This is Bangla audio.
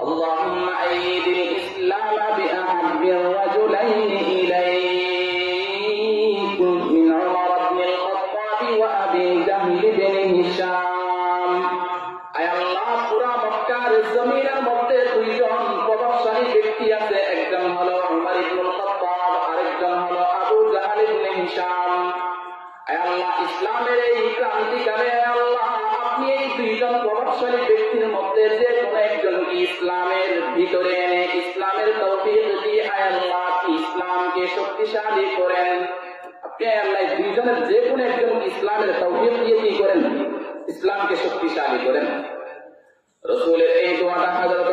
اللهم أيد الإسلام بأحب الرجلين إليك من عمر بن الخطاب وأبي جهل بن هشام أي الله পুরা মক্কার জমিনের মধ্যে দুইজন প্রভাবশালী ব্যক্তি আছে, একজন হলো উমর ইবনুল খাত্তাব, আরেকজন হলো আবু জাহল ইবনে হিশাম। আল্লাহ ইসলামের এই ক্রান্তিকালে আল্লাহ আপনি এই দুইজন প্রভাবশালী ব্যক্তির মধ্যে যে কোন একজনকে ইসলামের ভিতরে এনে ইসলামের তৌফিক দিয়ে আল্লাহ ইসলামকে শক্তিশালী করেন। আপনি আল্লাহ দুইজনের যে কোন একজনকে ইসলামের তৌফিক দিয়ে কি করেন? ইসলামকে শক্তিশালী করেন। রাসূলের এই দোয়াটা হযরত